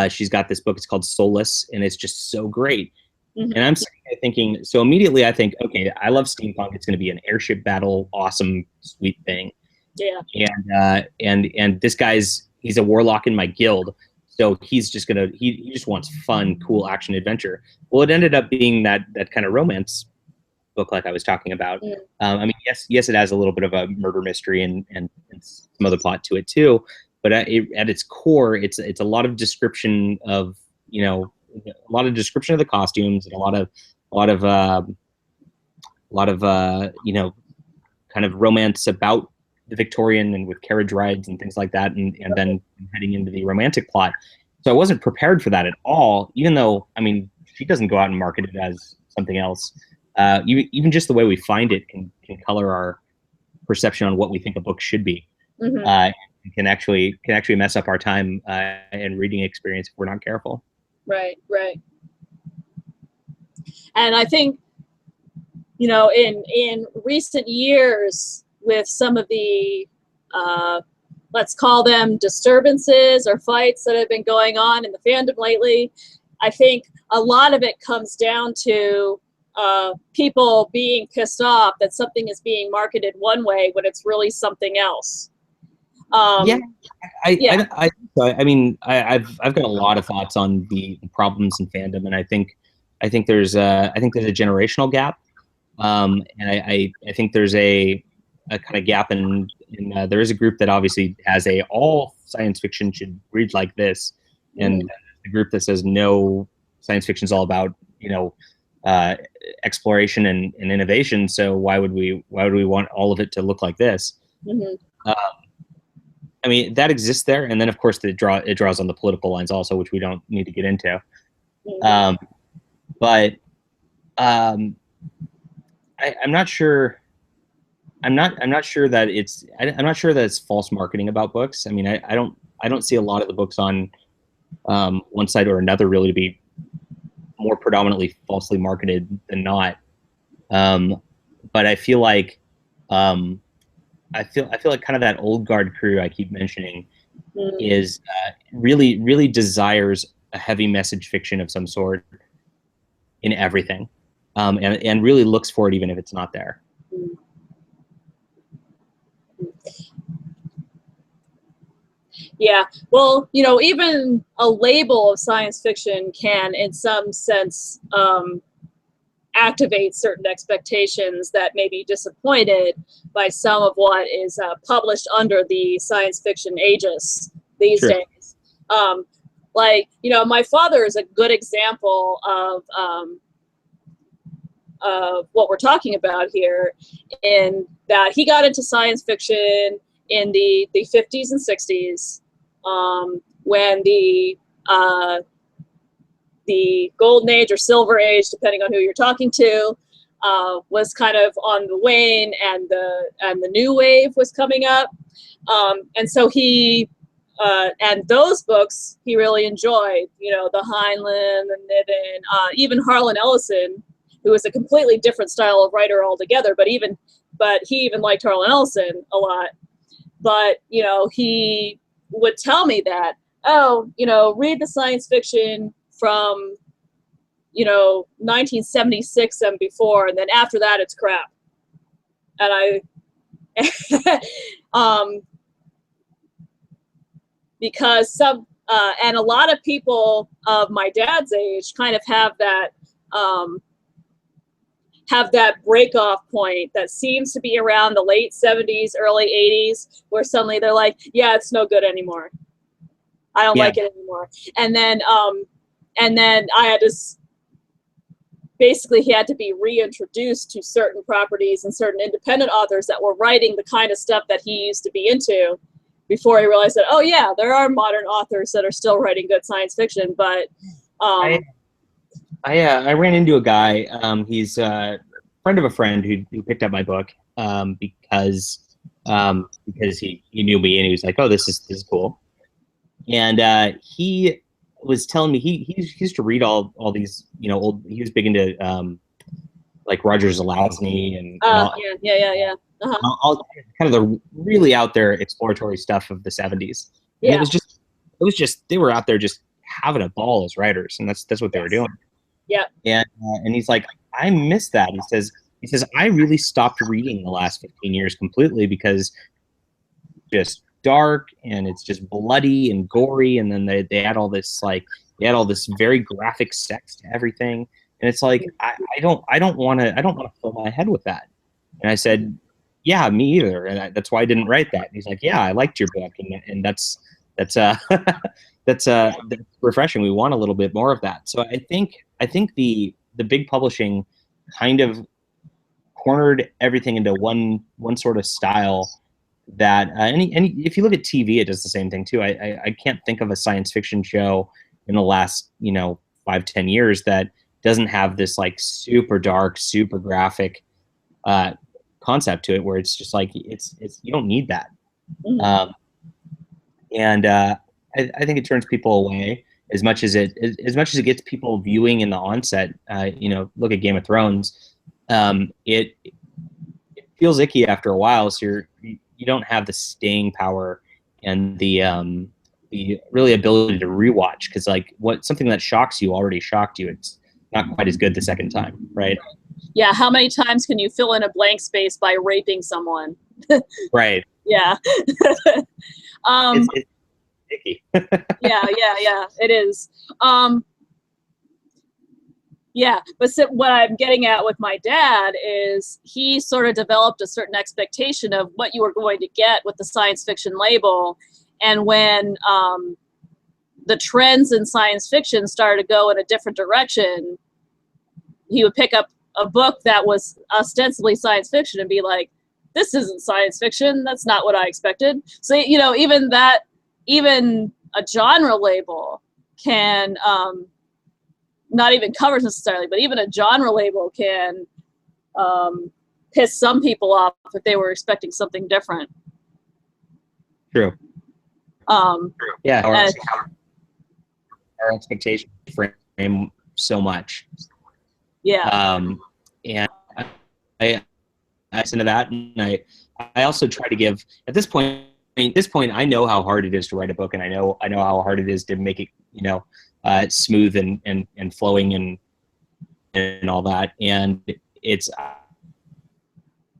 C: She's got this book, it's called Soulless, and it's just so great. And I'm sitting there thinking, so immediately I think, okay, I love steampunk. It's going to be an airship battle, awesome, sweet thing. Yeah. And this he's a warlock in my guild, so he's just he just wants fun, cool action adventure. Well, it ended up being that kind of romance book like I was talking about. I mean, yes, it has a little bit of a murder mystery and some other plot to it too, but at its core, it's a lot of description of, a lot of description of the costumes, and a lot of kind of romance about the Victorian and with carriage rides and things like that, and then heading into the romantic plot. So I wasn't prepared for that at all, even though, I mean, she doesn't go out and market it as something else. Even just the way we find it can color our perception on what we think a book should be. Can actually mess up our time and reading experience if we're not careful.
A: Right. And I think, in recent years, with some of the, let's call them disturbances or fights that have been going on in the fandom lately, I think a lot of it comes down to people being pissed off that something is being marketed one way when it's really something else.
C: I mean, I've got a lot of thoughts on the problems in fandom, and I think there's a generational gap. And I think there's a kind of gap in there is a group that obviously has all science fiction should read like this, and the group that says no, science fiction is all about exploration and innovation. So why would we want all of it to look like this? I mean, that exists there, and then of course it draws on the political lines also, which we don't need to get into. But I'm not sure. I'm not sure that it's false marketing about books. I mean, I don't see a lot of the books on one side or another really to be more predominantly falsely marketed than not. But I feel like I feel like kind of that old guard crew I keep mentioning is really desires a heavy message fiction of some sort in everything, and really looks for it even if it's not there.
A: Yeah, well, even a label of science fiction can, in some sense, activate certain expectations that may be disappointed by some of what is published under the science fiction aegis these days. My father is a good example of what we're talking about here, in that he got into science fiction in the 50s and 60s, when the golden age or silver age, depending on who you're talking to, was kind of on the wane, and the new wave was coming up, and so he and those books he really enjoyed. The Heinlein, the Niven, even Harlan Ellison, who was a completely different style of writer altogether, but he even liked Harlan Ellison a lot. But he would tell me that, read the science fiction from 1976 and before, and then after that it's crap. And because some and a lot of people of my dad's age kind of have that break off point that seems to be around the late 70s, early 80s, where suddenly they're like, yeah, it's no good anymore. I don't like it anymore. And then I had to basically, he had to be reintroduced to certain properties and certain independent authors that were writing the kind of stuff that he used to be into, before he realized that, oh yeah, there are modern authors that are still writing good science fiction. But
C: I ran into a guy. He's a friend of a friend who picked up my book because he knew me, and he was like, "Oh, this is cool." And he was telling me he used to read all these old. He was big into like Roger Zelazny and all, all kind of the really out there exploratory stuff of the 70s. And it was just they were out there just having a ball as writers, and that's what they were doing.
A: Yeah.
C: And he's like, I miss that. He says I really stopped reading the last 15 years completely because just dark, and it's just bloody and gory, and then they had all this very graphic sex to everything, and it's like I don't want to fill my head with that. And I said, yeah, me either, and that's why I didn't write that. And he's like, yeah, I liked your book, and that's that's refreshing. We want a little bit more of that. So I think the big publishing kind of cornered everything into one sort of style. That if you look at TV, it does the same thing too. I can't think of a science fiction show in the last 5-10 years that doesn't have this like super dark, super graphic concept to it, where it's just like it's you don't need that. I think it turns people away as much as it gets people viewing in the onset. Look at Game of Thrones. It feels icky after a while, so you don't have the staying power and the really ability to rewatch, because something that shocks you already shocked you. It's not quite as good the second time, right?
A: Yeah, how many times can you fill in a blank space by raping someone?
C: Right.
A: Yeah.
C: It's icky.
A: yeah, it is. Yeah, but what I'm getting at with my dad is he sort of developed a certain expectation of what you were going to get with the science fiction label. And when the trends in science fiction started to go in a different direction, he would pick up a book that was ostensibly science fiction and be like, this isn't science fiction. That's not what I expected. So, you know, even a genre label can, not even covers necessarily, but even a genre label can piss some people off if they were expecting something different.
C: True. Yeah, our expectations frame so much.
A: Yeah.
C: And I listen to that, and I also try to give at this point. I know how hard it is to write a book, and I know how hard it is to make it, you know, smooth and flowing and all that. And it's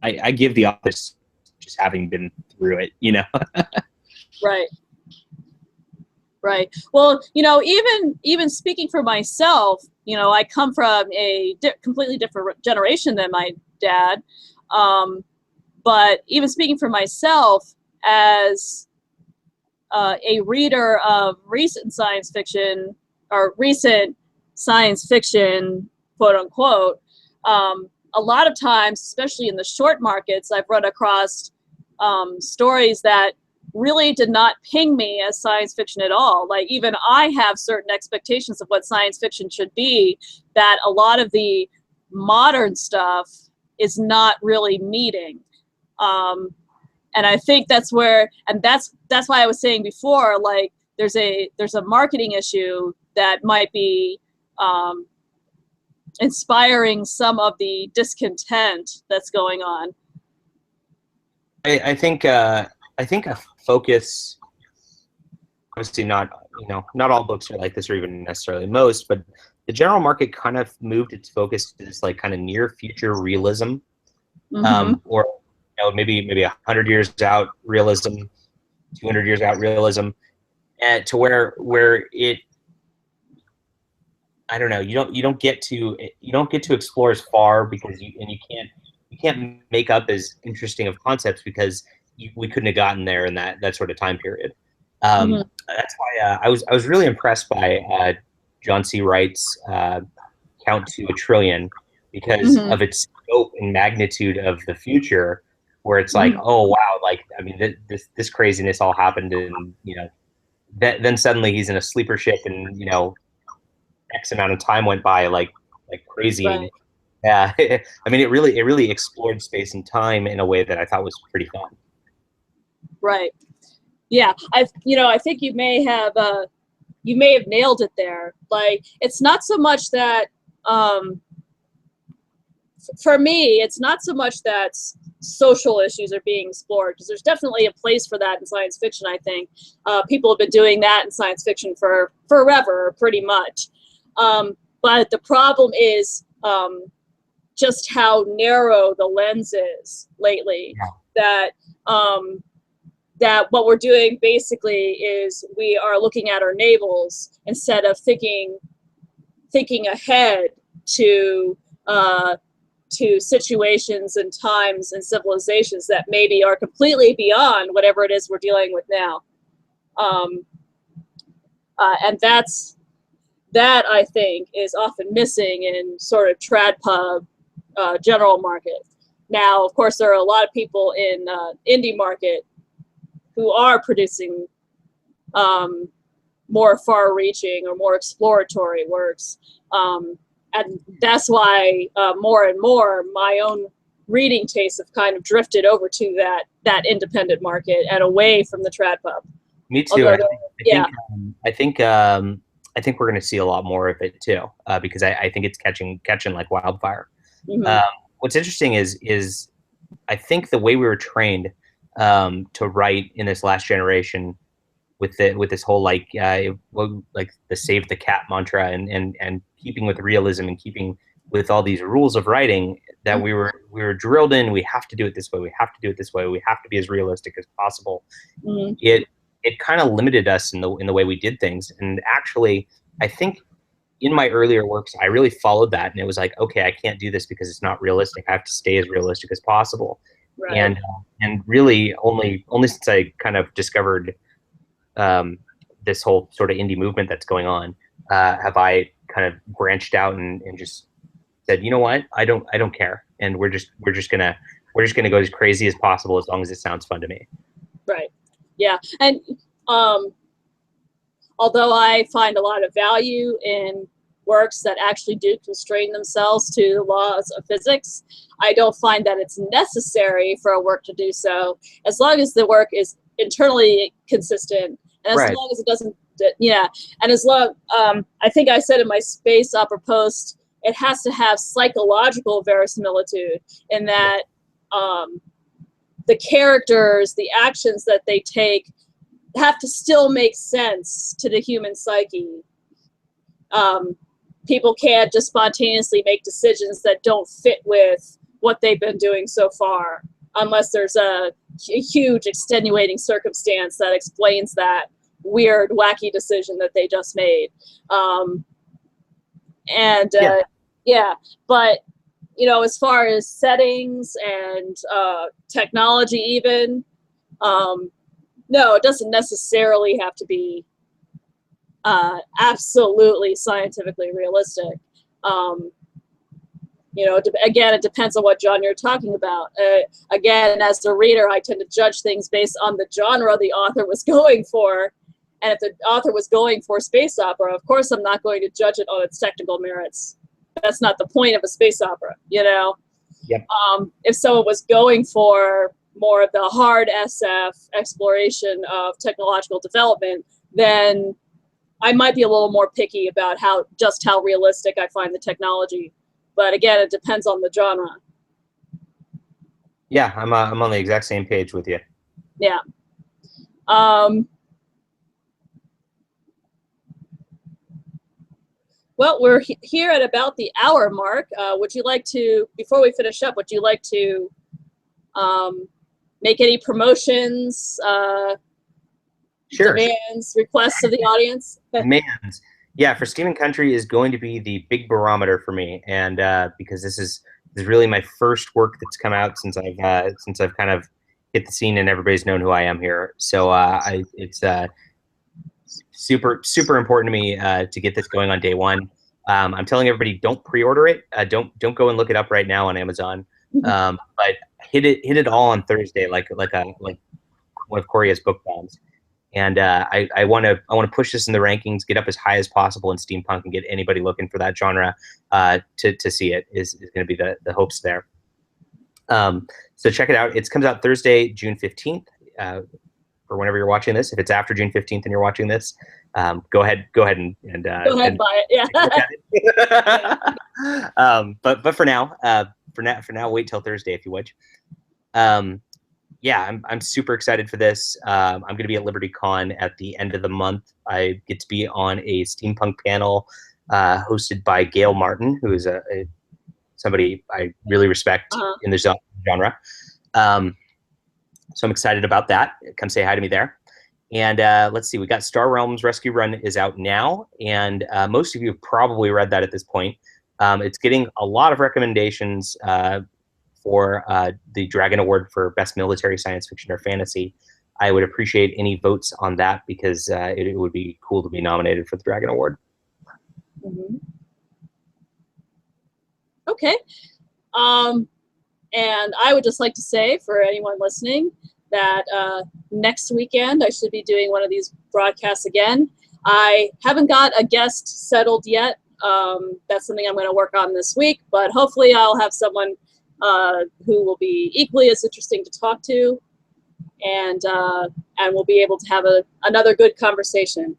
C: I give the office just having been through it, you know.
A: Right. Well, you know, even speaking for myself, you know, I come from a completely different generation than my dad. But even speaking for myself as a reader of recent science fiction, quote unquote, a lot of times, especially in the short markets, I've run across stories that really did not ping me as science fiction at all. Like, even I have certain expectations of what science fiction should be that a lot of the modern stuff is not really meeting. And I think that's where, and that's why I was saying before, like, there's a marketing issue that might be inspiring some of the discontent that's going on.
B: I think a focus, obviously not all books are like this, or even necessarily most, but the general market kind of moved its focus to this like kind of near future realism, or maybe 100 years out realism, 200 years out realism, and to where it, I don't know, you don't get to explore as far because you can't make up as interesting of concepts because we couldn't have gotten there in that sort of time period. That's why I was really impressed by John C. Wright's Count to a Trillion, because of its scope and magnitude of the future, where it's like, oh wow, like, I mean, this craziness all happened, and then suddenly he's in a sleeper ship, and X amount of time went by like crazy.
A: Right.
B: Yeah, I mean, it really explored space and time in a way that I thought was pretty fun.
A: Right. Yeah, I think you may have nailed it there. Like, it's not so much that for me, it's not so much that social issues are being explored, because there's definitely a place for that in science fiction. I think people have been doing that in science fiction for forever, pretty much. But the problem is just how narrow the lens is lately. Yeah. That what we're doing basically is we are looking at our navels instead of thinking ahead to situations and times and civilizations that maybe are completely beyond whatever it is we're dealing with now. And that I think is often missing in sort of trad pub general market. Now, of course, there are a lot of people in indie market who are producing more far-reaching or more exploratory works. And that's why more and more my own reading tastes have kind of drifted over to that independent market and away from the trad pub.
B: Me too. I think we're going to see a lot more of it too, because I think it's catching like wildfire. What's interesting is I think the way we were trained to write in this last generation, with this whole like the save the cat mantra and keeping with realism and keeping with all these rules of writing that we were drilled in. We have to do it this way. We have to do it this way. We have to be as realistic as possible. It kind of limited us in the way we did things. And actually, I think in my earlier works, I really followed that, and it was like, okay, I can't do this because it's not realistic. I have to stay as realistic as possible.
A: Right.
B: And really only since I kind of discovered this whole sort of indie movement that's going on, have I kind of branched out and just said, you know what, I don't care, and we're just gonna go as crazy as possible as long as it sounds fun to me.
A: Right. Yeah. And although I find a lot of value in works that actually do constrain themselves to the laws of physics, I don't find that it's necessary for a work to do so, as long as the work is internally consistent, and as
B: Right.
A: long as it doesn't, yeah, and as long, I think I said in my space opera post, it has to have psychological verisimilitude in that the characters, the actions that they take have to still make sense to the human psyche. People can't just spontaneously make decisions that don't fit with what they've been doing so far, unless there's a huge extenuating circumstance that explains that weird, wacky decision that they just made. Yeah, but you know, as far as settings and technology, even, no, it doesn't necessarily have to be absolutely scientifically realistic. You know, again, it depends on what genre you're talking about. Again, as a reader, I tend to judge things based on the genre the author was going for. And if the author was going for space opera, of course, I'm not going to judge it on its technical merits. That's not the point of a space opera, you know?
B: Yep.
A: If someone was going for more of the hard SF exploration of technological development, then I might be a little more picky about how realistic I find the technology. But again, it depends on the genre.
B: Yeah, I'm on the exact same page with you.
A: Yeah. Well, we're here at about the hour mark. Would you like to, before we finish up, would you like to make any promotions,
B: Sure.
A: demands, requests of the audience?
B: Demands. Yeah, for Steam and Country is going to be the big barometer for me, and because this is really my first work that's come out since I've kind of hit the scene and everybody's known who I am here. So it's super important to me to get this going on day one. I'm telling everybody, don't pre-order it. Don't go and look it up right now on Amazon. But hit it all on Thursday, like one of Coria's book bombs. And I want to push this in the rankings, get up as high as possible in steampunk, and get anybody looking for that genre to see it is going to be the hopes there. So check it out. It comes out Thursday, June 15th. For whenever you're watching this, if it's after June 15th and you're watching this, go ahead and
A: go ahead and buy it.
B: Yeah. But for now, wait till Thursday if you would. Yeah, I'm super excited for this. I'm going to be at LibertyCon at the end of the month. I get to be on a steampunk panel hosted by Gail Martin, who is somebody I really respect in the genre. So I'm excited about that. Come say hi to me there. And let's see, we got Star Realms Rescue Run is out now, and most of you have probably read that at this point. It's getting a lot of recommendations for the Dragon Award for Best Military Science Fiction or Fantasy. I would appreciate any votes on that because it would be cool to be nominated for the Dragon Award.
A: Mm-hmm. Okay. And I would just like to say for anyone listening that next weekend I should be doing one of these broadcasts again. I haven't got a guest settled yet. That's something I'm going to work on this week, but hopefully I'll have someone who will be equally as interesting to talk to, and we'll be able to have another good conversation.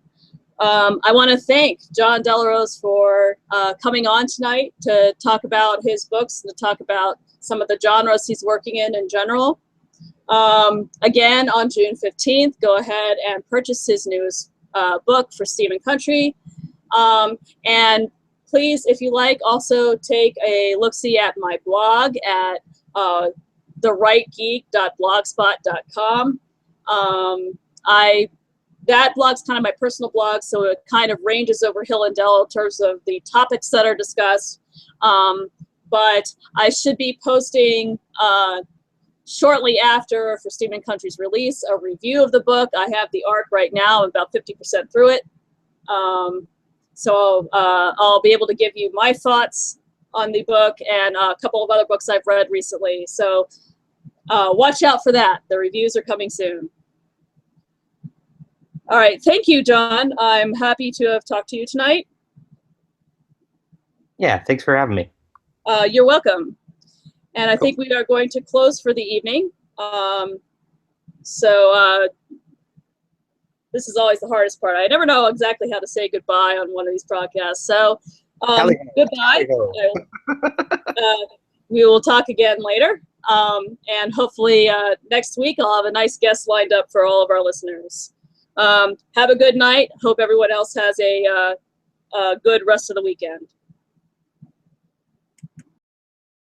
A: I want to thank John Delarose for coming on tonight to talk about his books and to talk about some of the genres he's working in general. Again, on June 15th, go ahead and purchase his newest book for Steam and Country. And please, if you like, also take a look-see at my blog at therightgeek.blogspot.com. I that blog's kind of my personal blog, so it kind of ranges over hill and dale in terms of the topics that are discussed. But I should be posting shortly after, for Steam and Country's release, a review of the book. I have the arc right now. I'm about 50% through it. So I'll be able to give you my thoughts on the book and a couple of other books I've read recently. So watch out for that. The reviews are coming soon. All right. Thank you, John. I'm happy to have talked to you tonight.
B: Yeah, thanks for having me.
A: You're welcome. And I think we are going to close for the evening. This is always the hardest part. I never know exactly how to say goodbye on one of these podcasts. So goodbye. We will talk again later. And hopefully next week I'll have a nice guest lined up for all of our listeners. Have a good night. Hope everyone else has a good rest of the weekend.